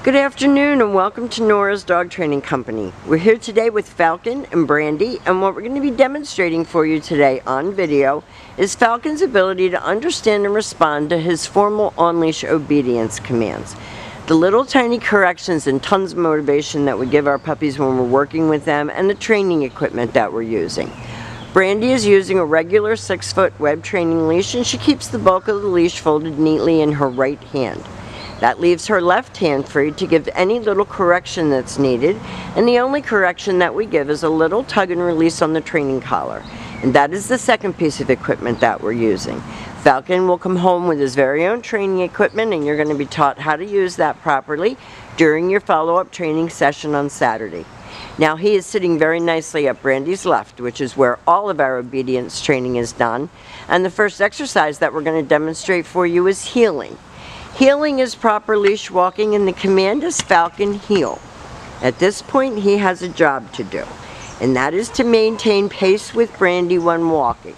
Good afternoon and welcome to Nora's Dog Training Company. We're here today with Falcon and Brandy, and what we're going to be demonstrating for you today on video is Falcon's ability to understand and respond to his formal on-leash obedience commands. The little tiny corrections and tons of motivation that we give our puppies when we're working with them, and the training equipment that we're using. Brandy is using a regular 6-foot web training leash, and she keeps the bulk of the leash folded neatly in her right hand. That leaves her left hand free to give any little correction that's needed, and the only correction that we give is a little tug and release on the training collar. And that is the second piece of equipment that we're using. Falcon will come home with his very own training equipment, and you're going to be taught how to use that properly during your follow-up training session on Saturday. Now he is sitting very nicely at Brandy's left, which is where all of our obedience training is done. And the first exercise that we're going to demonstrate for you is heeling. Heeling is proper leash walking, and the command is Falcon heel. At this point he has a job to do, and that is to maintain pace with Brandy when walking.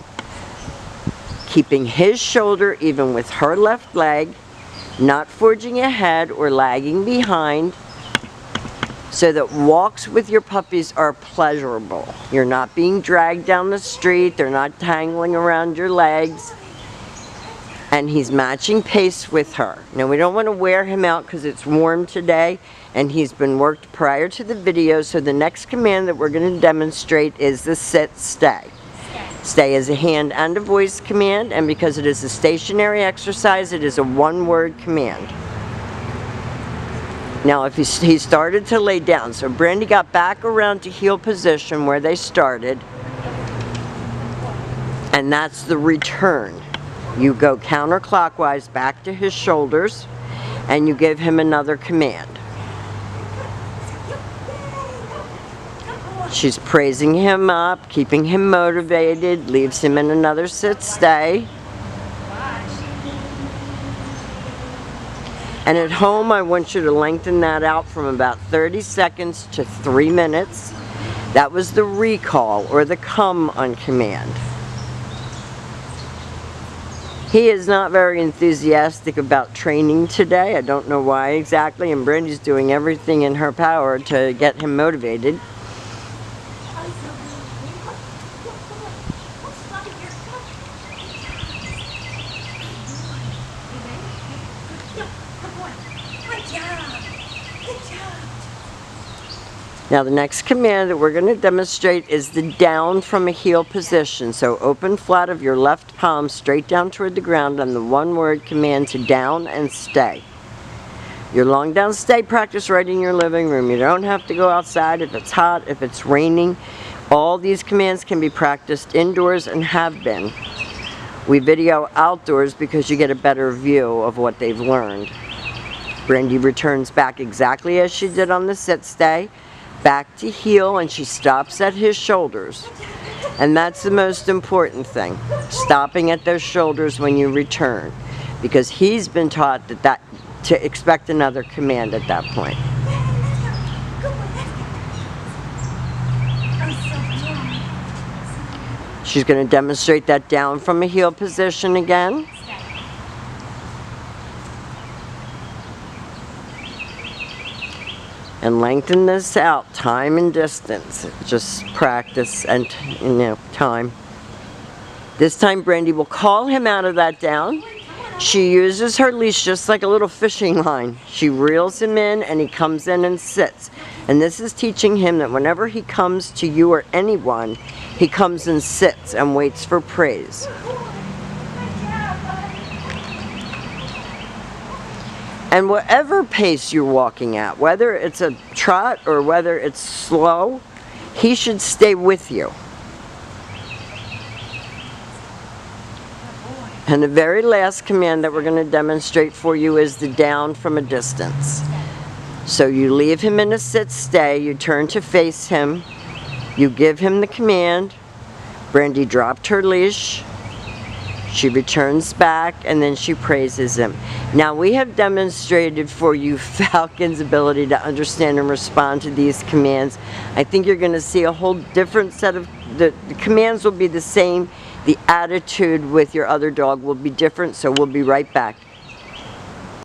Keeping his shoulder even with her left leg, not forging ahead or lagging behind, so that walks with your puppies are pleasurable. You're not being dragged down the street, they're not tangling around your legs. And he's matching pace with her. Now we don't want to wear him out because it's warm today and he's been worked prior to the video, so the next command that we're going to demonstrate is the sit stay. Stay is a hand and a voice command, and because it is a stationary exercise, it is a one-word command. Now if he started to lay down, so Brandy got back around to heel position where they started, and that's the return. You go counterclockwise back to his shoulders, and you give him another command. She's praising him up, keeping him motivated, leaves him in another sit-stay. And at home, I want you to lengthen that out from about 30 seconds to 3 minutes. That was the recall, or the come on command. He is not very enthusiastic about training today. I don't know why exactly, and Brandy's doing everything in her power to get him motivated. Now the next command that we're going to demonstrate is the down from a heel position. So open flat of your left palm straight down toward the ground on the one-word command to down and stay. Your long down stay practice right in your living room. You don't have to go outside if it's hot, if it's raining. All these commands can be practiced indoors and have been. We video outdoors because you get a better view of what they've learned. Brandy returns back exactly as she did on the sit stay. Back to heel, and she stops at his shoulders, and that's the most important thing, stopping at those shoulders when you return, because he's been taught to expect another command at that point. She's going to demonstrate that down from a heel position again. And lengthen this out, time and distance. Just practice and, time. This time Brandy will call him out of that down. She uses her leash just like a little fishing line. She reels him in, and he comes in and sits. And this is teaching him that whenever he comes to you or anyone, he comes and sits and waits for praise. And whatever pace you're walking at, whether it's a trot or whether it's slow, he should stay with you. And the very last command that we're going to demonstrate for you is the down from a distance. So you leave him in a sit-stay, you turn to face him, you give him the command. Brandy dropped her leash. She returns back, and then she praises him. Now we have demonstrated for you Falcon's ability to understand and respond to these commands. I think you're going to see a whole different set of, the commands will be the same, the attitude with your other dog will be different, so we'll be right back.